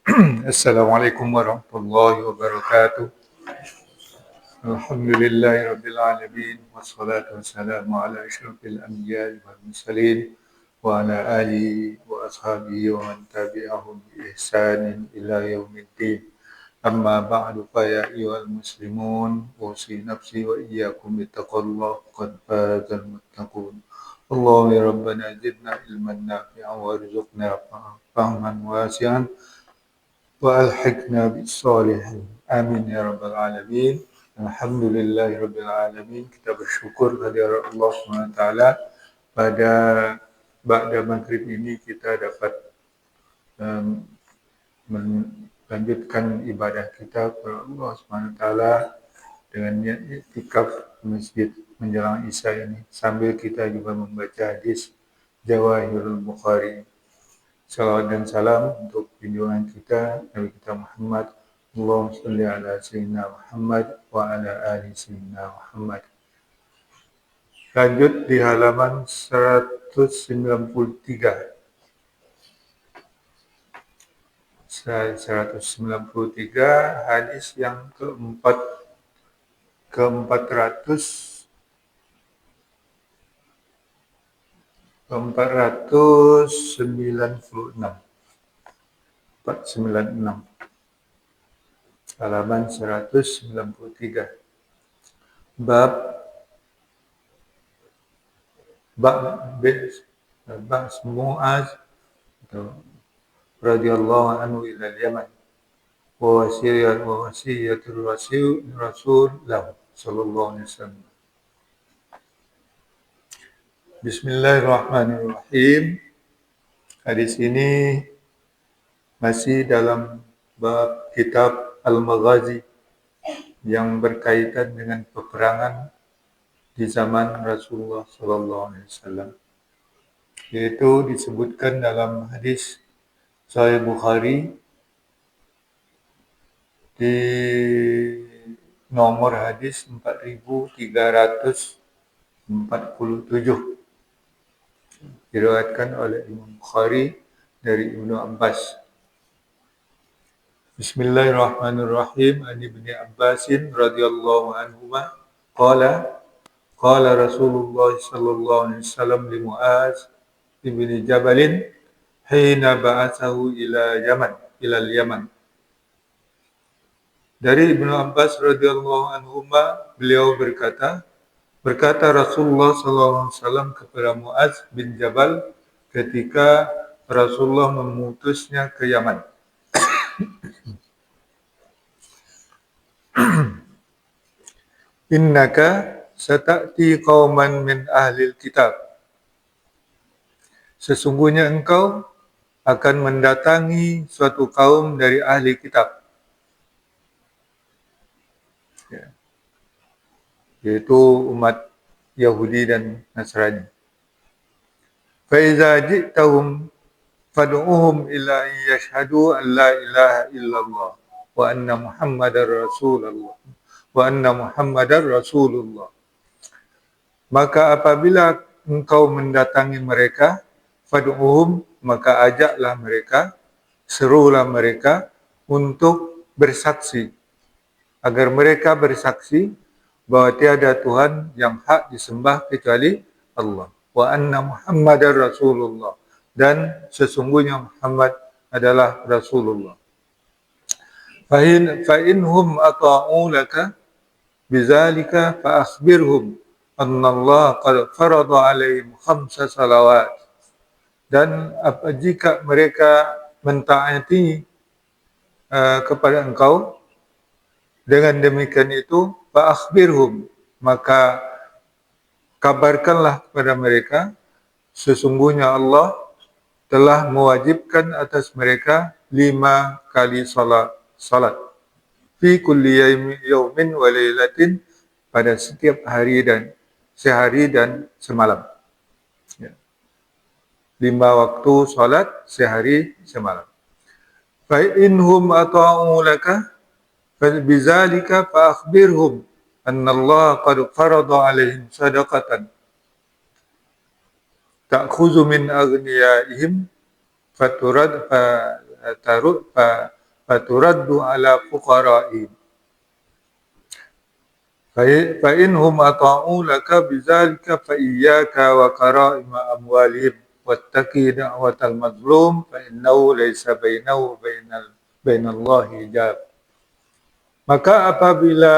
Assalamualaikum warahmatullahi wabarakatuh. Alhamdulillahi rabbil alamin wassalatu wassalamu ala asyrafil anbiya'i wal mursalin wa ala alihi wa ashabihi wa man tabi'ahum bi ihsanin ila yaumiddin. Amma ba'du fa ya ayyuhal muslimun usi nafsi wa iyyakum bittaqwallah qad fazal muttaqun. Allahumma ya rabbana zidna ilman nafi'an warzuqna fahman wasi'an wa alhiqna bis-sholihin. Amin ya rabbal alamin. Alhamdulillahi rabbil alamin. Kita bersyukur kehadirat Allah SWT pada ba'da maghrib ini kita dapat um, melanjutkan ibadah kita kepada Allah SWT dengan niat iktikaf masjid menjelang Isya ini sambil kita juga membaca hadis Jawahirul Bukhari. Salawat dan salam untuk junjungan kita Nabi kita Muhammad. Allahumma shalli ala sayyidina Muhammad wa ala ali sayyidina Muhammad. Lanjut di halaman 193. 193 hadis yang ke-496 halaman 193 bab Mu'az radhiyallahu anhu ila al-Yaman wa wasiyatul rasul lahu sallallahu alaihi wasallam. Bismillahirrahmanirrahim. Hadis ini masih dalam bab kitab Al-Maghazi yang berkaitan dengan peperangan di zaman Rasulullah SAW. Yaitu disebutkan dalam hadis Sahih Bukhari di nomor hadis 4347. Diriwayatkan oleh Imam Bukhari dari Ibnu Abbas. Bismillahirrahmanirrahim. An Ibni Abbasin radhiyallahu anhuma qala Rasulullah sallallahu alaihi wasallam li Mu'az ibni Jabalin hina ba'athahu ila Yaman. Dari Ibnu Abbas radhiyallahu anhuma beliau berkata Rasulullah sallallahu alaihi wasallam kepada Mu'az bin Jabal ketika Rasulullah memutusnya ke Yaman. Innaka sata'ti qauman min ahlil kitab. Sesungguhnya engkau akan mendatangi suatu kaum dari ahli kitab. Yaitu umat Yahudi dan Nasrani. Fa iza ji'tahum fad'uhum ila an yashhadu an la ilaha illallah wa anna Muhammadar Rasulullah. Maka apabila engkau mendatangi mereka, fad'uhum, maka ajaklah mereka, serulah mereka untuk bersaksi, agar mereka bersaksi bahwa tiada Tuhan yang hak disembah kecuali Allah. Wa anna Muhammadar Rasulullah, dan sesungguhnya Muhammad adalah Rasulullah. Fa inhum ata'u laka bizalika fa akhbirhum anna Allah qad farada alaihim 5 salawat. Dan jika mereka mentaati kepada engkau, dengan demikian itu fa akhbirhum, maka kabarkanlah kepada mereka, sesungguhnya Allah telah mewajibkan atas mereka 5 kali salat fi kulli yaumin wa lailatin, pada setiap hari dan sehari dan semalam. 5 waktu salat sehari semalam. Fa inhum ata'u laka bizalika fa akhbirhum anna Allah qad farada alaihim sadaqatan ta'khudhu min aghniyaihim faturad faturaddu ala fuqara'ihim fa inhum ata'u laka bidzalika fa iyyaka wa qara'ima amwalihim wattaqi da'watal mazlum fa innahu laysa bainahu wa bainallahi hijab. Maka apabila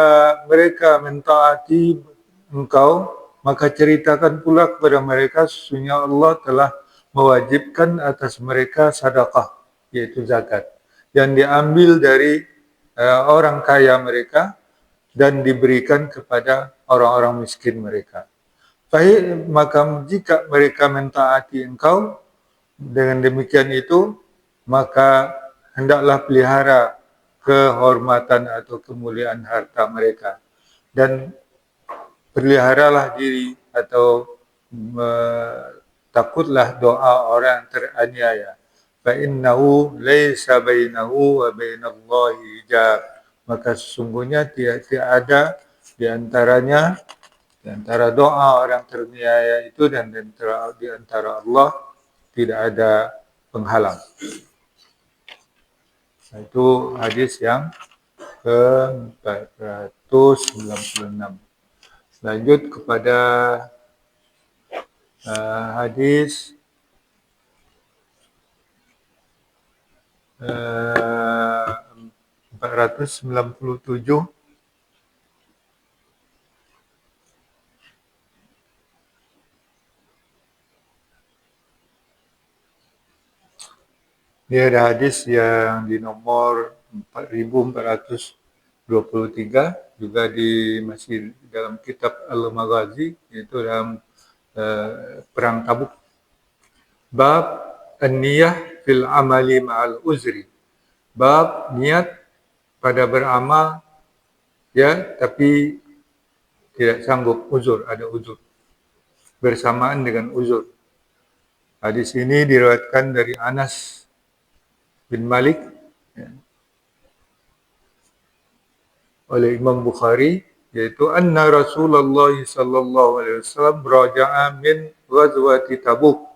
mereka mentaati engkau, maka ceritakan pula kepada mereka sesungguhnya Allah telah mewajibkan atas mereka sedekah, yaitu zakat, yang diambil dari orang kaya mereka dan diberikan kepada orang-orang miskin mereka. Baik, maka jika mereka mentaati engkau, dengan demikian itu, maka hendaklah pelihara kehormatan atau kemuliaan harta mereka. Dan peliharalah diri atau takutlah doa orang yang teraniaya. Fa innahu laisa bainahu wa bainallahi hijab. Maka sesungguhnya tidak ada di antara doa orang teraniaya itu dan di antara Allah tidak ada penghalang. Itu hadis yang ke-496. Lanjut kepada hadis 497. Ini ada hadis yang di nomor 4423, juga masih dalam kitab Al-Maghazi, yaitu dalam perang Tabuk. Bab an-niyah fil amali ma'al uzri. Bab niat pada beramal ya, tapi tidak sanggup, uzur, ada uzur. Bersamaan dengan uzur. Hadis ini diriwayatkan dari Anas bin Malik ya, oleh Imam Bukhari, yaitu anna Rasulullah sallallahu alaihi wasallam raja'a min ghazwati Tabuk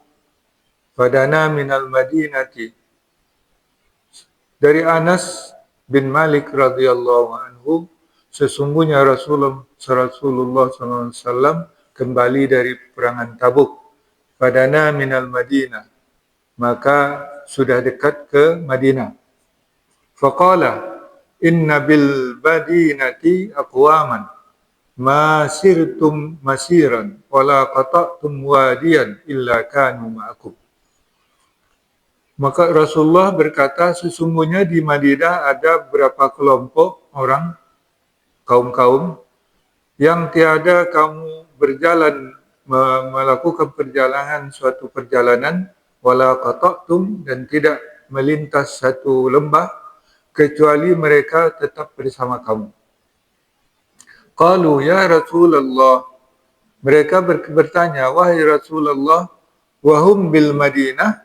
fadana minal Madinati. Dari Anas bin Malik radhiyallahu anhu, sesungguhnya Rasulullah sallallahu alaihi wasallam kembali dari peperangan Tabuk. Fadana minal Madinah, maka sudah dekat ke Madinah. Faqala inna bil madinati aqwaman ma sirtum masiran wala qata'tum wadiyan illa kanu ma'akum. Maka Rasulullah berkata, sesungguhnya di Madinah ada beberapa kelompok orang, kaum-kaum, yang tiada kamu berjalan, melakukan perjalanan, suatu perjalanan, wala qata'tum, dan tidak melintas satu lembah, kecuali mereka tetap bersama kamu. Qalu ya Rasulullah, mereka bertanya, wahai Rasulullah, wahum bil Madinah,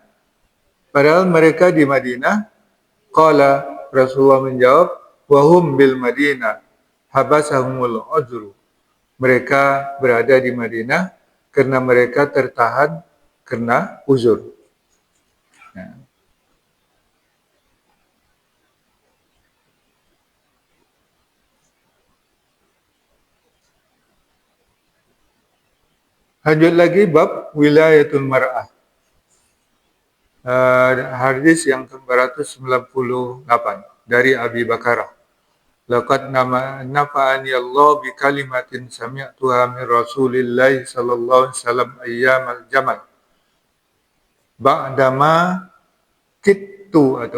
padahal mereka di Madinah. Qala, Rasulullah menjawab, wahum bil Madinah habasahumul uzru. Mereka berada di Madinah karena mereka tertahan karena uzur. Nah. Lanjut lagi bab wilayatul mar'ah. Hadis yang ke-498 dari Abi Bakarah. Laqad nafa'ani Allah bi kalimatin sami'tuha min Rasulillah sallallahu alaihi wasallam ayyamal jamal. Ba'dama kittu an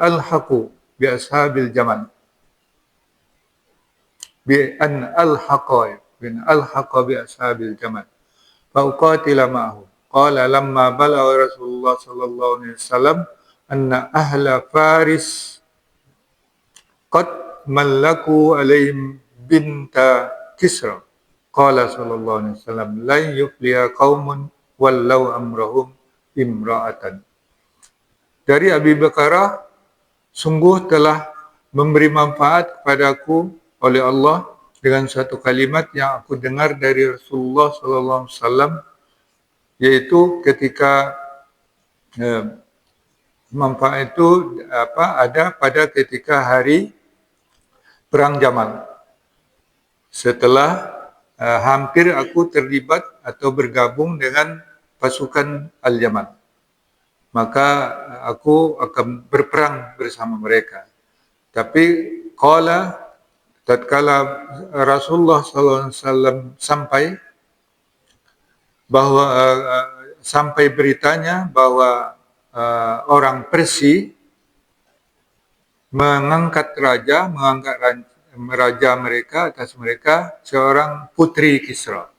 alhaqu bi ashabil jamal. Bi an alhaqa bi ashabil jamal. Fauqatila ma'ahu. Qala lamma balagha Rasulullah sallallahu alaihi wasallam anna ahla Faris qad mallaku alaihim binta Kisra. Qala sallallahu alaihi wasallam lan yufliha qaumun wallau amrahum imra'atan. Dari Abi Bakarah, sungguh telah memberi manfaat kepadaku oleh Allah dengan satu kalimat yang aku dengar dari Rasulullah sallallahu alaihi wasallam, yaitu ketika manfaat itu ada pada ketika hari Perang Jamal. Setelah hampir aku terlibat atau bergabung dengan pasukan Al-Yaman, maka aku akan berperang bersama mereka. Tapi tatkala Rasulullah SAW sampai beritanya bahwa orang Persia mengangkat raja mereka atas mereka seorang putri Kisra.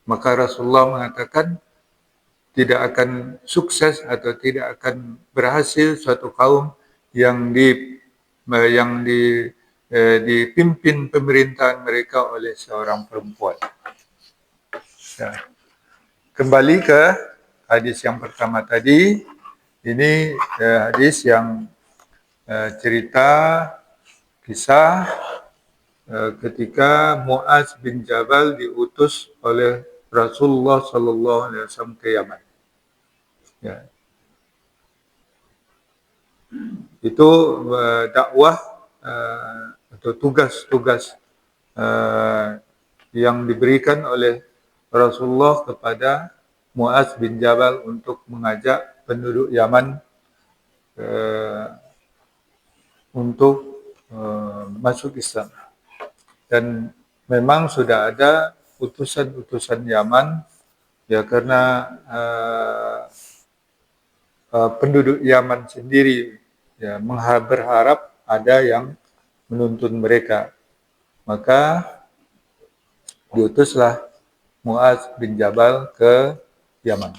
Maka Rasulullah mengatakan tidak akan sukses atau tidak akan berhasil suatu kaum yang dipimpin pemerintahan mereka oleh seorang perempuan. Ya. Kembali ke hadis yang pertama tadi, ini hadis yang cerita kisah ketika Muaz bin Jabal diutus oleh Rasulullah SAW ke Yaman. Ya. Itu dakwah atau tugas-tugas yang diberikan oleh Rasulullah kepada Muaz bin Jabal untuk mengajak penduduk Yaman untuk masuk Islam. Dan memang sudah ada utusan-utusan Yaman, ya, karena penduduk Yaman sendiri ya berharap ada yang menuntun mereka. Maka diutuslah Muaz bin Jabal ke Yaman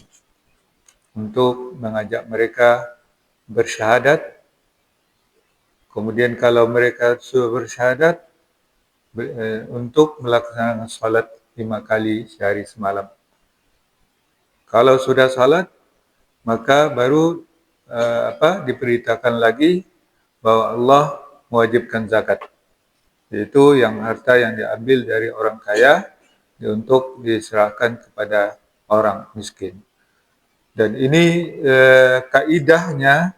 untuk mengajak mereka bersyahadat. Kemudian kalau mereka sudah bersyahadat, untuk melaksanakan salat 5 kali sehari semalam. Kalau sudah salat, maka baru diberitakan lagi bahwa Allah mewajibkan zakat, yaitu yang harta yang diambil dari orang kaya untuk diserahkan kepada orang miskin. Dan ini kaidahnya,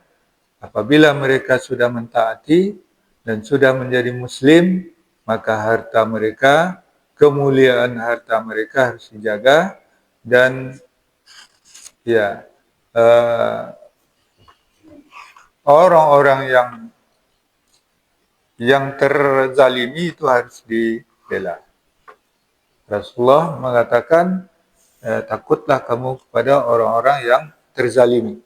apabila mereka sudah mentaati dan sudah menjadi muslim, maka harta mereka, kemuliaan harta mereka harus dijaga. Dan ya, orang-orang yang terzalimi itu harus dibela. Rasulullah mengatakan, takutlah kamu kepada orang-orang yang terzalimi,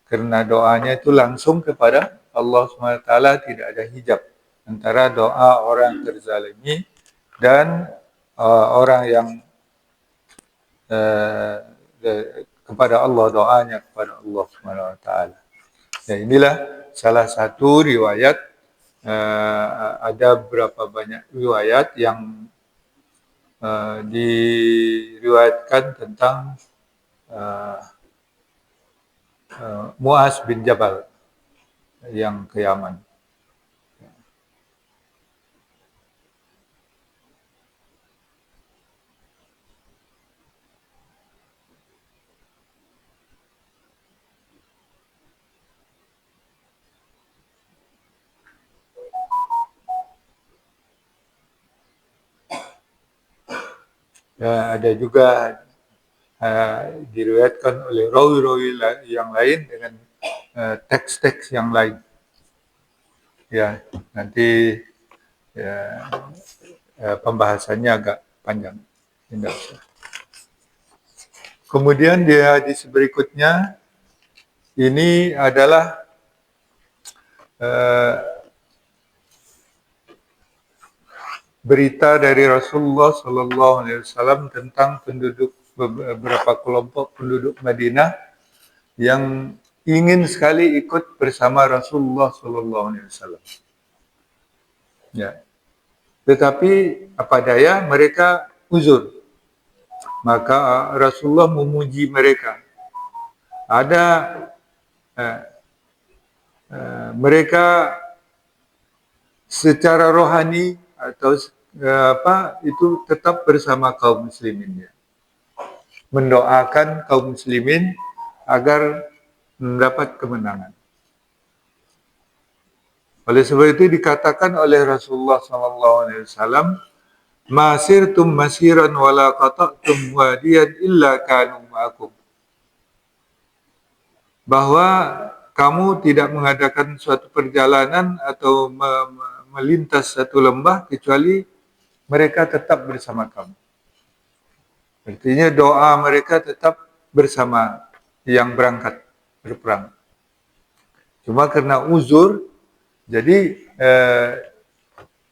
karena doanya itu langsung kepada Allah SWT, tidak ada hijab antara doa orang terzalimi dan orang yang kepada Allah, doanya kepada Allah SWT. Ya, inilah salah satu riwayat. Ada berapa banyak riwayat yang diriwayatkan tentang Muaz bin Jabal yang ke Yaman. Ada juga diriwayatkan oleh rawi-rawi yang lain dengan teks-teks yang lain. Ya, nanti pembahasannya agak panjang. Kemudian di hadis berikutnya, ini adalah berita dari Rasulullah SAW tentang beberapa kelompok penduduk Madinah yang ingin sekali ikut bersama Rasulullah SAW. Ya. Tetapi apa daya, mereka uzur. Maka Rasulullah memuji mereka. Ada mereka secara rohani atau itu tetap bersama kaum muslimin, ya. Mendoakan kaum muslimin agar mendapat kemenangan. Oleh sebab itu dikatakan oleh Rasulullah SAW, "Masirtum masiran wala qata'tum wadiyan illa kanu ma'akum." Bahwa kamu tidak mengadakan suatu perjalanan atau melintas satu lembah kecuali mereka tetap bersama kamu. Artinya doa mereka tetap bersama yang berangkat berperang. Cuma karena uzur, jadi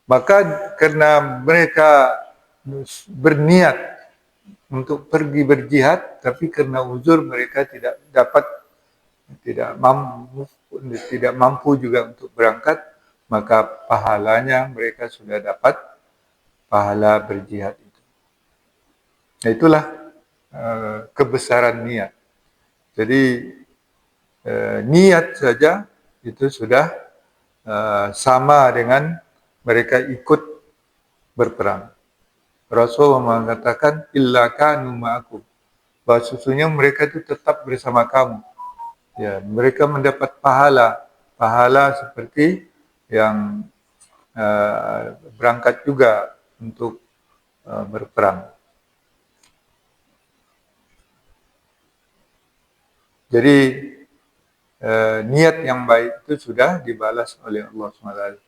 maka karena mereka berniat untuk pergi berjihad, tapi karena uzur mereka tidak mampu juga untuk berangkat, maka pahalanya mereka sudah dapat pahala berjihad itu. Nah, itulah kebesaran niat. Jadi niat saja itu sudah sama dengan mereka ikut berperang. Rasulullah mengatakan, illa kanu ma'akum, bahwa sesungguhnya mereka itu tetap bersama kamu. Ya, mereka mendapat pahala seperti yang berangkat juga untuk berperang. Jadi niat yang baik itu sudah dibalas oleh Allah SWT.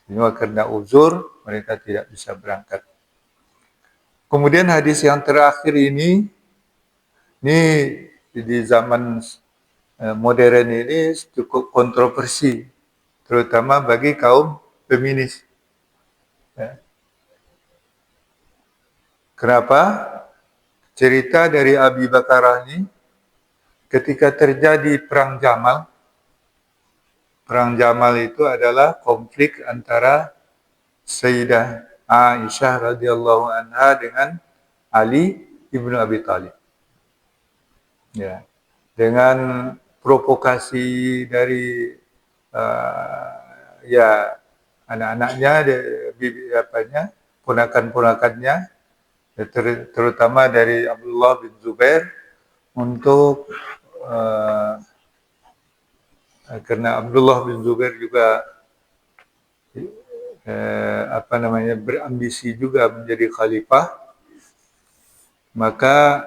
Cuma karena uzur mereka tidak bisa berangkat. Kemudian hadis yang terakhir ini di zaman modern ini cukup kontroversi, terutama bagi kaum feminis. Ya. Kenapa? Cerita dari Abi Bakarah ini, ketika terjadi Perang Jamal. Perang Jamal itu adalah konflik antara Sayyidah Aisyah radhiyallahu anha dengan Ali ibnu Abi Thalib. Ya, dengan provokasi dari anak-anaknya, ponakan-ponakannya, terutama dari Abdullah bin Zubair, untuk karena Abdullah bin Zubair juga berambisi juga menjadi khalifah, maka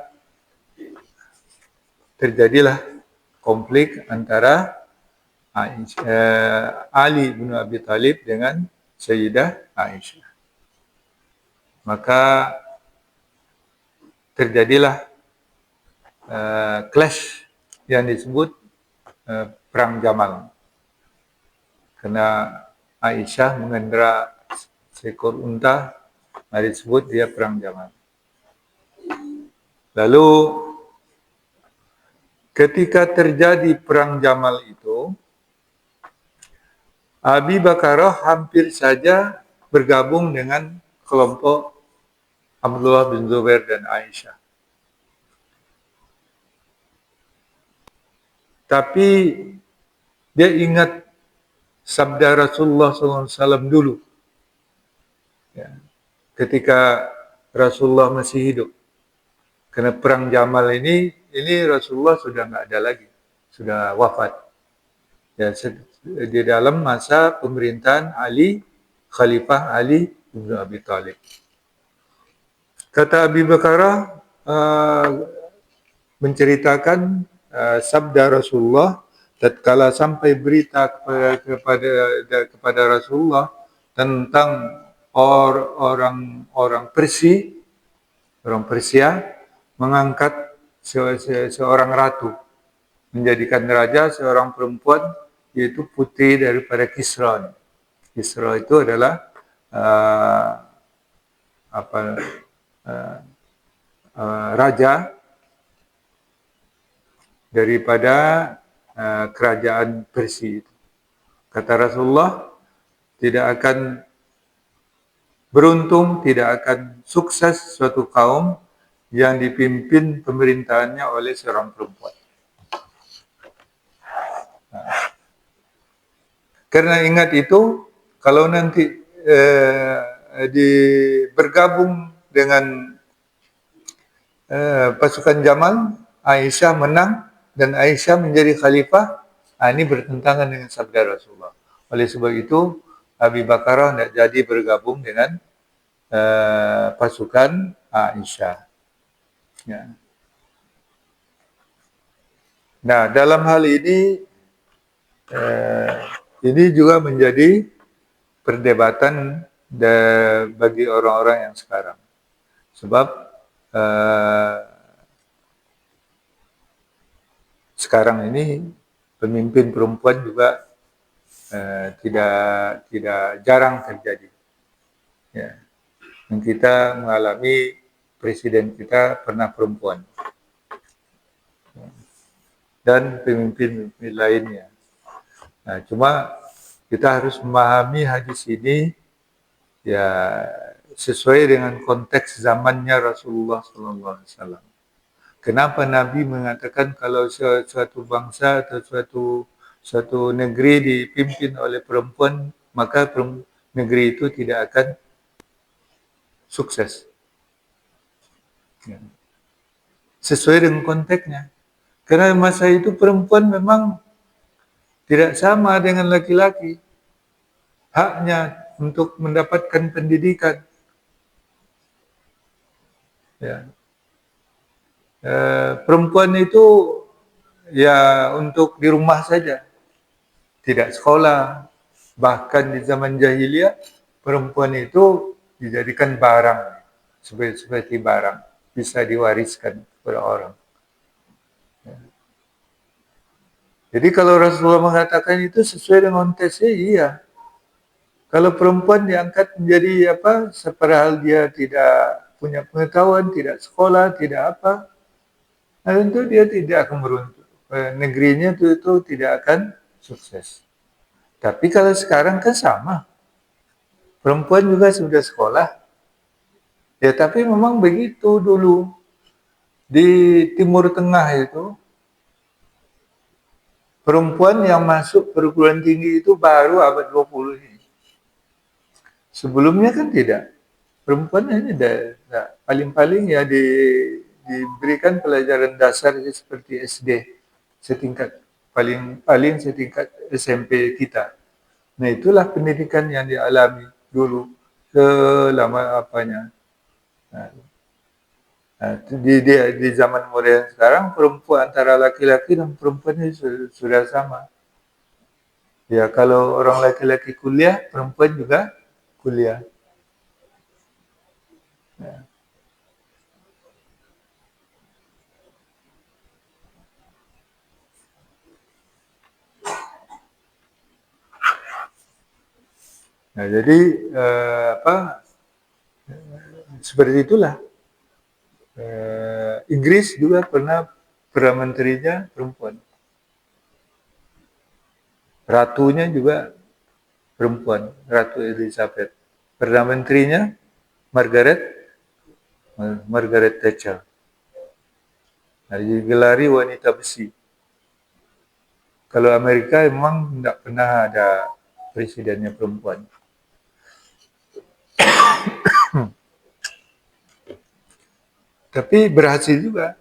terjadilah konflik antara Ali bin Abi Thalib dengan Sayyidah Aisyah. Maka terjadilah clash yang disebut Perang Jamal. Karena Aisyah mengendara seekor unta, disebut dia Perang Jamal. Lalu ketika terjadi Perang Jamal itu, Abi Bakarah hampir saja bergabung dengan kelompok Abdullah bin Zubair dan Aisyah. Tapi dia ingat sabda Rasulullah SAW dulu, ya, ketika Rasulullah masih hidup. Karena Perang Jamal ini Rasulullah sudah nggak ada lagi, sudah wafat. Ya, di dalam masa pemerintahan Khalifah Ali bin Abi Thalib. Kata Abi Bakarah menceritakan sabda Rasulullah tatkala sampai berita kepada Rasulullah tentang orang Persia mengangkat seorang ratu, menjadikan raja seorang perempuan, yaitu putri daripada Kisra. Kisra itu adalah raja daripada kerajaan Persia. Kata Rasulullah, tidak akan beruntung, tidak akan sukses suatu kaum yang dipimpin pemerintahannya oleh seorang perempuan. Karena ingat itu, kalau nanti bergabung dengan pasukan Jamal, Aisyah menang dan Aisyah menjadi khalifah, ini bertentangan dengan sabda Rasulullah. Oleh sebab itu, Abi Bakrah tidak jadi bergabung dengan pasukan Aisyah. Ya. Nah, dalam hal ini juga menjadi perdebatan bagi orang-orang yang sekarang. Sebab sekarang ini pemimpin perempuan juga tidak jarang terjadi. Ya. Dan kita mengalami presiden kita pernah perempuan dan pemimpin lainnya. Nah, cuma kita harus memahami hadis ini ya sesuai dengan konteks zamannya Rasulullah SAW. Kenapa Nabi mengatakan kalau suatu bangsa atau suatu negeri dipimpin oleh perempuan, maka negeri itu tidak akan sukses. Ya. Sesuai dengan konteksnya. Karena masa itu perempuan memang tidak sama dengan laki-laki. Haknya untuk mendapatkan pendidikan. Ya. Perempuan itu ya untuk di rumah saja, tidak sekolah. Bahkan di zaman jahiliyah, perempuan itu dijadikan barang, seperti barang, bisa diwariskan kepada orang. Jadi kalau Rasulullah mengatakan itu sesuai dengan konteksnya, iya. Kalau perempuan diangkat menjadi apa, sepadahal dia tidak punya pengetahuan, tidak sekolah, tidak apa, nah tentu dia tidak akan beruntung. Negerinya itu tidak akan sukses. Tapi kalau sekarang kan sama. Perempuan juga sudah sekolah. Ya tapi memang begitu dulu. Di Timur Tengah itu, perempuan yang masuk perguruan tinggi itu baru abad 20 ini. Sebelumnya kan tidak. Perempuan ini paling-paling ya diberikan pelajaran dasar seperti SD setingkat paling setingkat SMP kita. Nah itulah pendidikan yang dialami dulu selama apanya. Nah, di zaman modern sekarang perempuan antara laki-laki dan perempuan ini sudah sama. Ya kalau orang laki-laki kuliah, perempuan juga kuliah. Nah, jadi seperti itulah. Inggris juga pernah Perdana Menterinya perempuan. Ratunya juga perempuan, Ratu Elizabeth. Perdana Menterinya Margaret Thatcher. Nah, digelari wanita besi. Kalau Amerika memang tidak pernah ada presidennya perempuan. Tapi berhasil juga.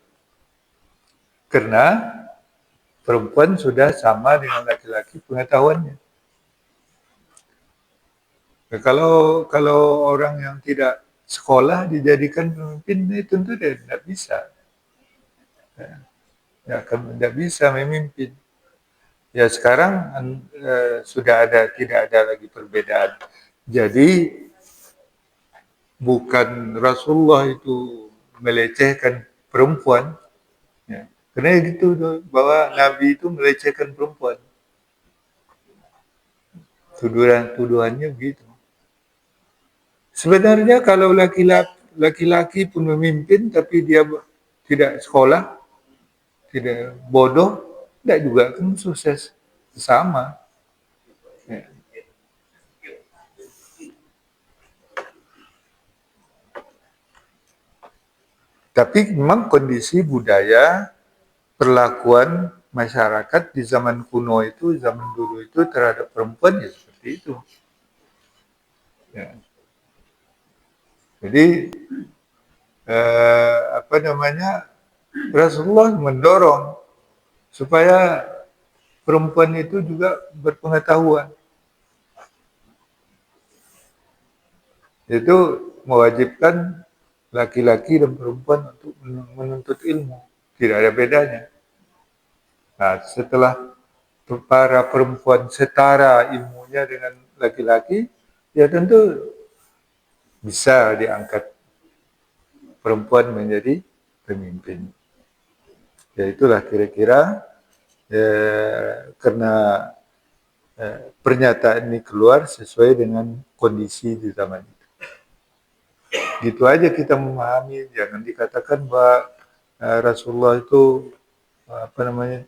Karena perempuan sudah sama dengan laki-laki pengetahuannya. Nah, kalau orang yang tidak sekolah dijadikan pemimpin, tentu dia tidak bisa. Ya, tidak bisa memimpin. Ya sekarang tidak ada lagi perbedaan. Jadi bukan Rasulullah itu melecehkan perempuan, ya. Karena gitu bahwa Nabi itu melecehkan perempuan. Tuduhannya begitu. Sebenarnya kalau laki-laki pun memimpin tapi dia tidak sekolah, tidak bodoh, tidak juga akan sukses. Sama. Ya. Tapi memang kondisi budaya, perlakuan masyarakat di zaman kuno itu, zaman dulu itu terhadap perempuan ya seperti itu. Ya. Jadi Rasulullah mendorong supaya perempuan itu juga berpengetahuan. Itu mewajibkan laki-laki dan perempuan untuk menuntut ilmu. Tidak ada bedanya. Nah, setelah para perempuan setara ilmunya dengan laki-laki, ya tentu bisa diangkat perempuan menjadi pemimpin. Ya itulah kira-kira karena pernyataan ini keluar sesuai dengan kondisi di zaman itu. Gitu aja kita memahami, jangan dikatakan bahwa Rasulullah itu apa namanya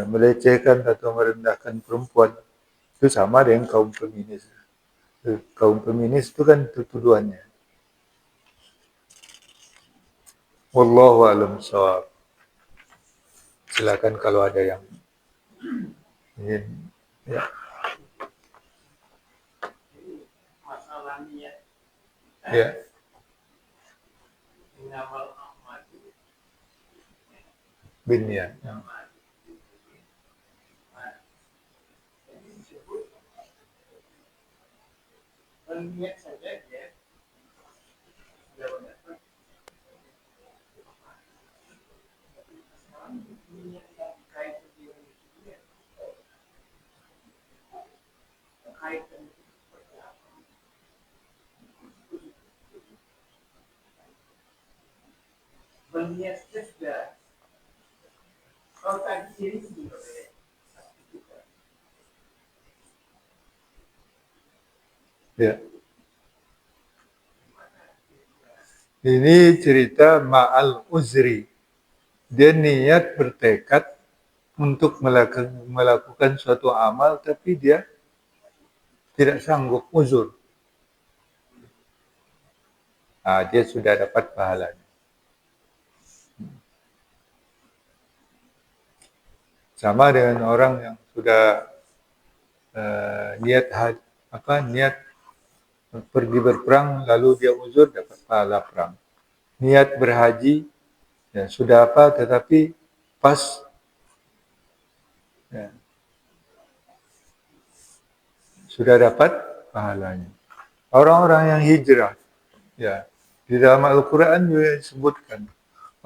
melecehkan atau merendahkan perempuan. Itu sama dengan kaum feminis. Kaum feminis itu kan tuduhannya. Wallahu a'lam bishawab. Silakan kalau ada yang ingin ya. Ya. Bin ya. Ya. Ini cerita ma'al uzri. Dia niat bertekad untuk melakukan suatu amal tapi dia tidak sanggup, uzur. Nah, dia sudah dapat pahalanya. Sama dengan orang yang sudah niat pergi berperang lalu dia uzur dapat pahala perang. Niat berhaji ya sudah tetapi pas ya, sudah dapat pahalanya. Orang-orang yang hijrah ya di dalam Al-Quran juga disebutkan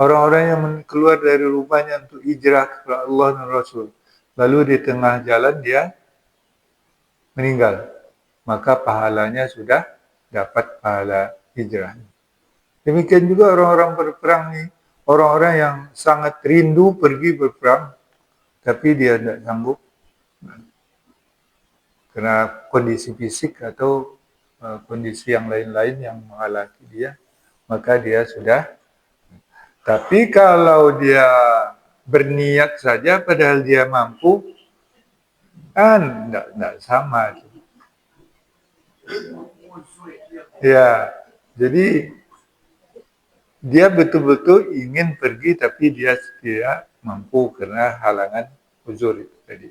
orang-orang yang keluar dari rumahnya untuk hijrah kepada Allah dan Rasul lalu di tengah jalan dia meninggal, maka pahalanya sudah dapat pahala hijrah. Demikian juga orang-orang berperang nih, orang-orang yang sangat rindu pergi berperang, tapi dia tidak sanggup karena kondisi fisik atau kondisi yang lain-lain yang menghalangi dia, maka dia sudah. Tapi kalau dia berniat saja padahal dia mampu, kan tidak sama. Ya, jadi dia betul-betul ingin pergi tapi dia tidak mampu karena halangan uzur itu tadi.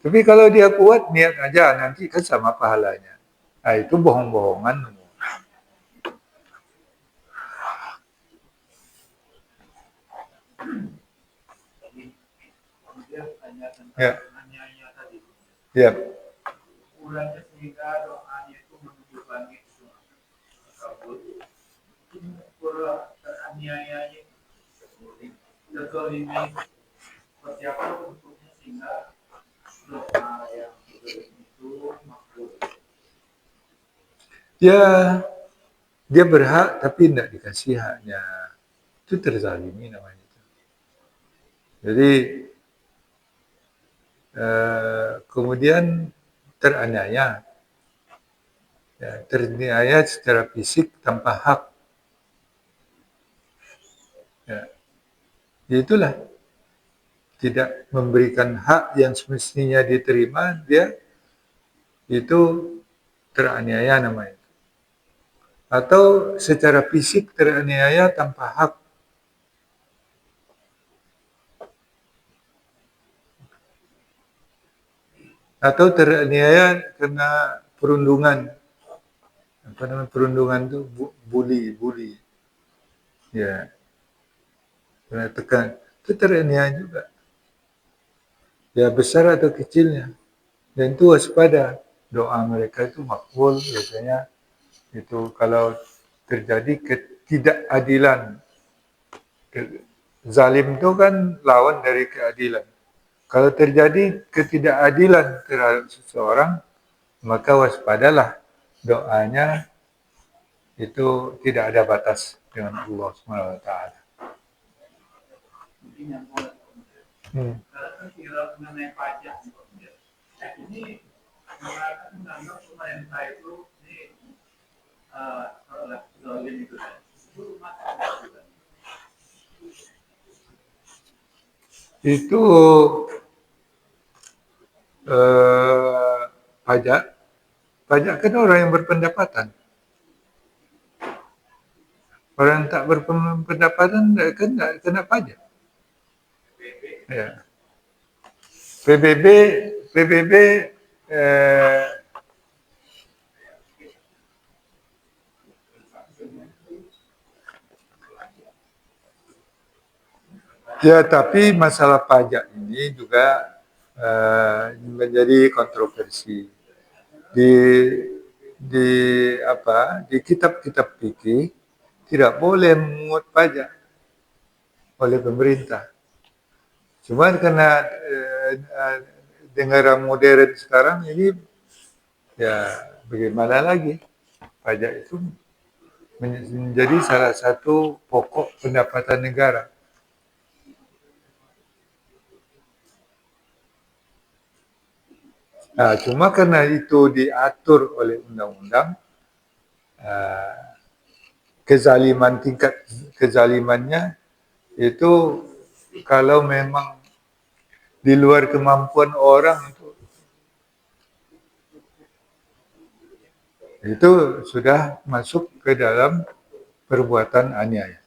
Tapi kalau dia kuat niat aja nanti kan sama pahalanya. Nah, itu bohong-bohongan. Ya. Ya. Dia berhak tapi tidak dikasih haknya. Itu terzalimi namanya. Jadi kemudian teraniaya. Ya, teraniaya secara fisik tanpa hak. Ya. Itulah tidak memberikan hak yang semestinya diterima, dia itu teraniaya namanya. Atau secara fisik teraniaya tanpa hak. Atau teraniaya karena perundungan. Apa namanya perundungan itu bully. Ya. Karena tekan. Itu teraniaya juga. Ya besar atau kecilnya. Dan itu waspada. doa mereka itu makbul biasanya. Itu kalau terjadi ketidakadilan. Zalim itu kan lawan dari keadilan. Kalau terjadi ketidakadilan terhadap seseorang, maka waspadalah, doanya itu tidak ada batas dengan Allah Subhanahu wa taala. Kalau mengenai pajak ini menganggap pemerintah itu zalim itu itu pajak kan orang yang berpendapatan. Orang yang tak berpendapatan kan tak kena pajak. Ya. PBB ya, tapi masalah pajak ini juga menjadi kontroversi di di kitab-kitab fikih tidak boleh memungut pajak oleh pemerintah. Cuma karena dengan era modern sekarang ini ya bagaimana lagi, pajak itu menjadi salah satu pokok pendapatan negara. Nah, cuma karena itu diatur oleh undang-undang, tingkat kezalimannya itu kalau memang di luar kemampuan orang itu sudah masuk ke dalam perbuatan aniaya.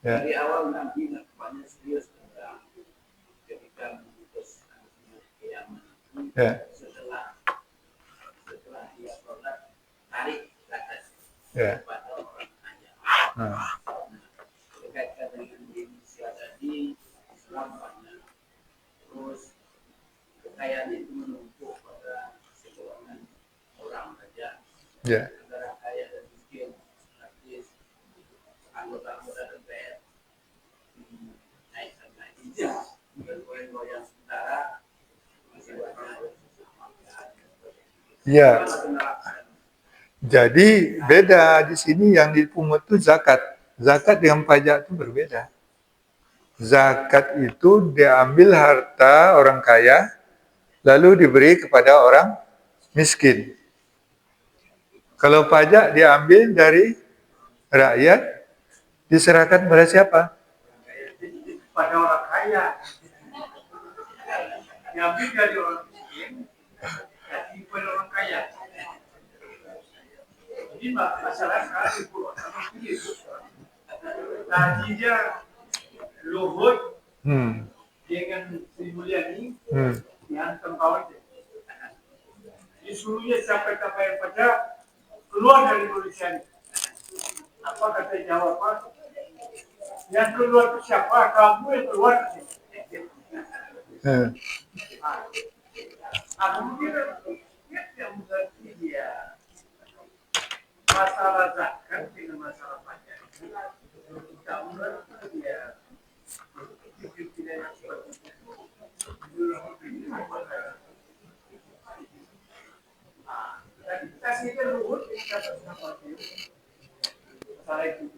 Ya. Dari awal nanti banyak serius tentang ketika memutus setelah dia sholat tarik zakat kepada orang kaya. Berkaitan dengan Indonesia tadi Islam banyak, terus kekayaan itu menumpuk pada sekelongan orang saja. Antara kaya dan miskin, praktis anggota-anggota DPR naikkan bergoyang-goyang sementara masih banyak. Ya. Jadi beda di sini yang dipungut itu zakat. Zakat dengan pajak itu berbeda. Zakat itu diambil harta orang kaya lalu diberi kepada orang miskin. Kalau pajak diambil dari rakyat diserahkan kepada siapa? Pada orang kaya. Diambil dari orang miskin, jadi kepada orang kaya. Jadi masalah sekarang itu tadinya Luhut dengan Sri Mulyani dihantam kawan disuruhnya sampai pajak keluar dari Indonesia. Apa kata jawaban? Yang keluar itu siapa? Kamu yang keluar. Kemudian yang berarti dia masalah zakat dengan masalah pajak. Kamu berarti dia tidak seperti itu. Kasihkan Luhut kita bersama masalah itu.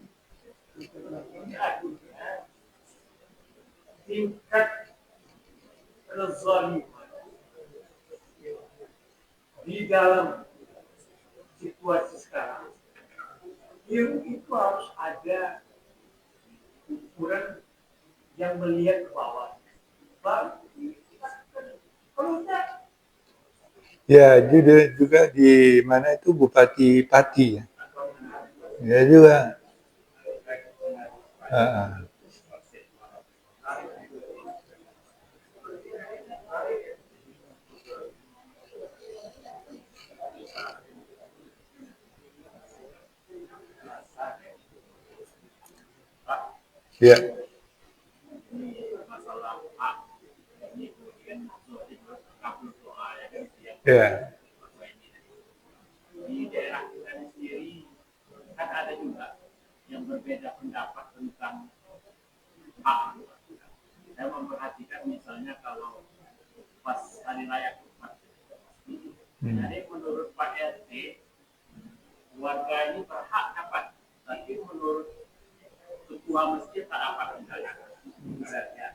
Ini artinya tingkat kezaliman di dalam situasi sekarang itu harus ada ukuran yang melihat ke bawah. Kalau enggak, ya juga di mana itu Bupati Pati ya. Ya juga. Ya. Ya. Di daerah kita sendiri kan ada juga yang berbeda pendapat tentang hak. Saya memperhatikan misalnya kalau pas hari raya Kurban. Jadi menurut Pak RT, warga ini berhak dapat, tapi menurut ketua masjid tak dapat misalnya. Misalnya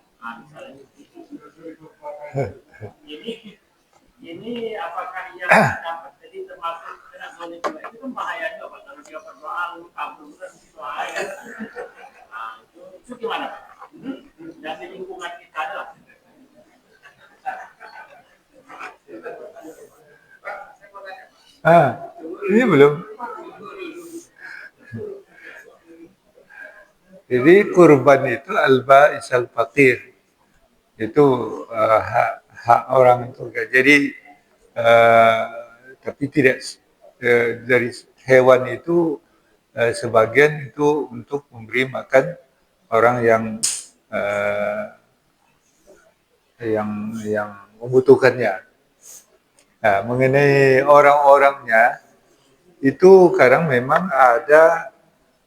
ini apakah yang dapat jadi termasuk kena zolim juga itu kan bahaya juga Pak kalau dia berdoa lalu kabur kan bahaya. Itu gimana Pak? Dari lingkungan kita adalah. Ini belum. Jadi kurban itu alba isal fakir. Itu hak orang itu. Jadi tapi tidak dari hewan itu sebagian itu untuk memberi makan orang yang membutuhkannya. Nah, mengenai orang-orangnya itu kadang memang ada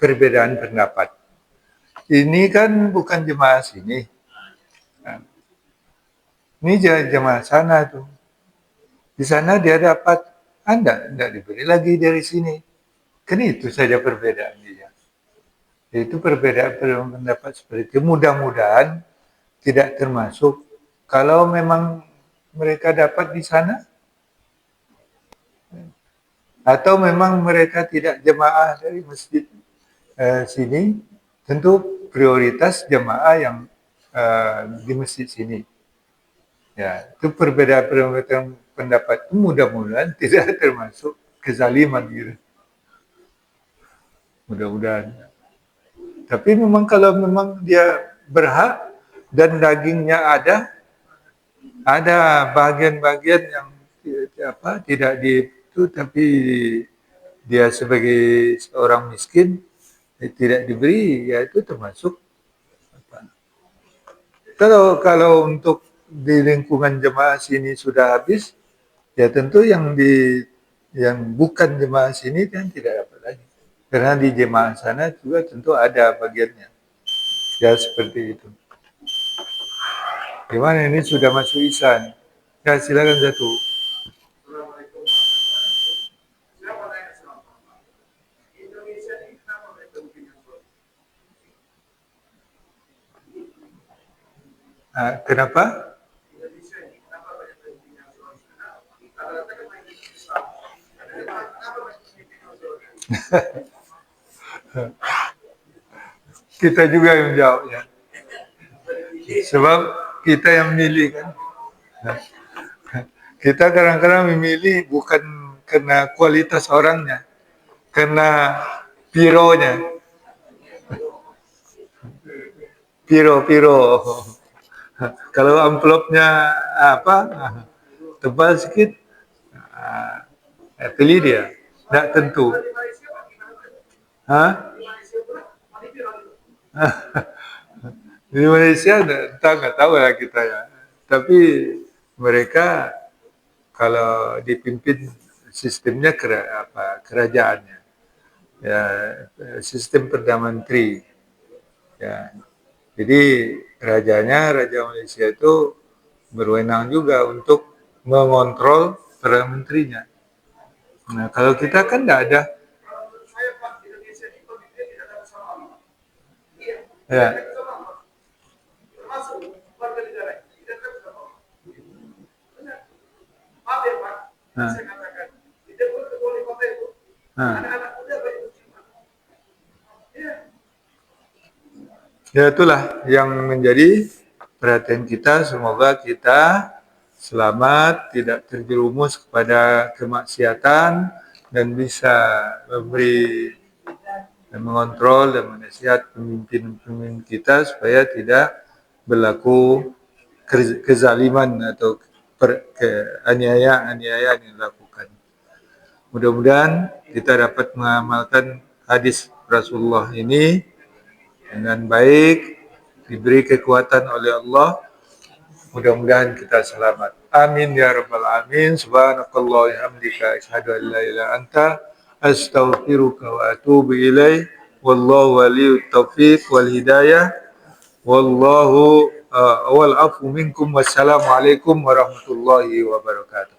perbedaan pendapat. Ini kan bukan jemaah sini. Nah, ini jemaah sana tuh. Di sana dia dapat, Anda tidak diberi lagi dari sini. Kan itu saja perbedaan dia. Itu perbedaan pendapat seperti itu. Mudah-mudahan tidak termasuk. Kalau memang mereka dapat di sana, atau memang mereka tidak jemaah dari masjid sini, tentu prioritas jemaah yang di masjid sini. Ya, itu perbedaan pendapat itu mudah-mudahan tidak termasuk kezaliman gitu. Mudah-mudahan. Tapi memang kalau memang dia berhak dan dagingnya ada bagian-bagian yang tidak di itu, tapi dia sebagai seorang miskin tidak diberi, ya itu termasuk. Kalau untuk di lingkungan jemaah sini sudah habis, ya tentu yang bukan jemaah sini kan tidak dapat lagi. Karena di jemaah sana juga tentu ada bagiannya. Ya seperti itu. Gimana ini sudah masuk Isya? Ya silakan satu. Kenapa? Kita juga yang jawabnya. Sebab kita yang milih kan. Kita kadang-kadang memilih bukan karena kualitas orangnya, karena pironya. Piro. Kalau amplopnya tebal sedikit, pilih dia. Tidak tentu. Di Malaysia nggak tahu lah kita ya. Tapi mereka kalau dipimpin sistemnya kerajaannya, ya sistem perdana menteri. Ya, jadi Raja Malaysia itu berwenang juga untuk mengontrol perdana menterinya. Nah, kalau kita kan tidak ada. Ya. Ya itulah yang menjadi perhatian kita. Semoga kita selamat, tidak terjerumus kepada kemaksiatan dan bisa memberi dan mengontrol dan menasihat pemimpin-pemimpin kita supaya tidak berlaku kezaliman atau keaniayaan yang dilakukan. Mudah-mudahan kita dapat mengamalkan hadis Rasulullah ini dengan baik, diberi kekuatan oleh Allah. Mudah-mudahan kita selamat. Amin ya rabbal alamin. Subhanakallah wa hamdika asyhadu an la ilaha illa anta astaghfiruka wa atubu ilaih. Wallahu waliyut taufiq wal hidayah. Wallahu wal afu minkum. Wassalamualaikum warahmatullahi wabarakatuh.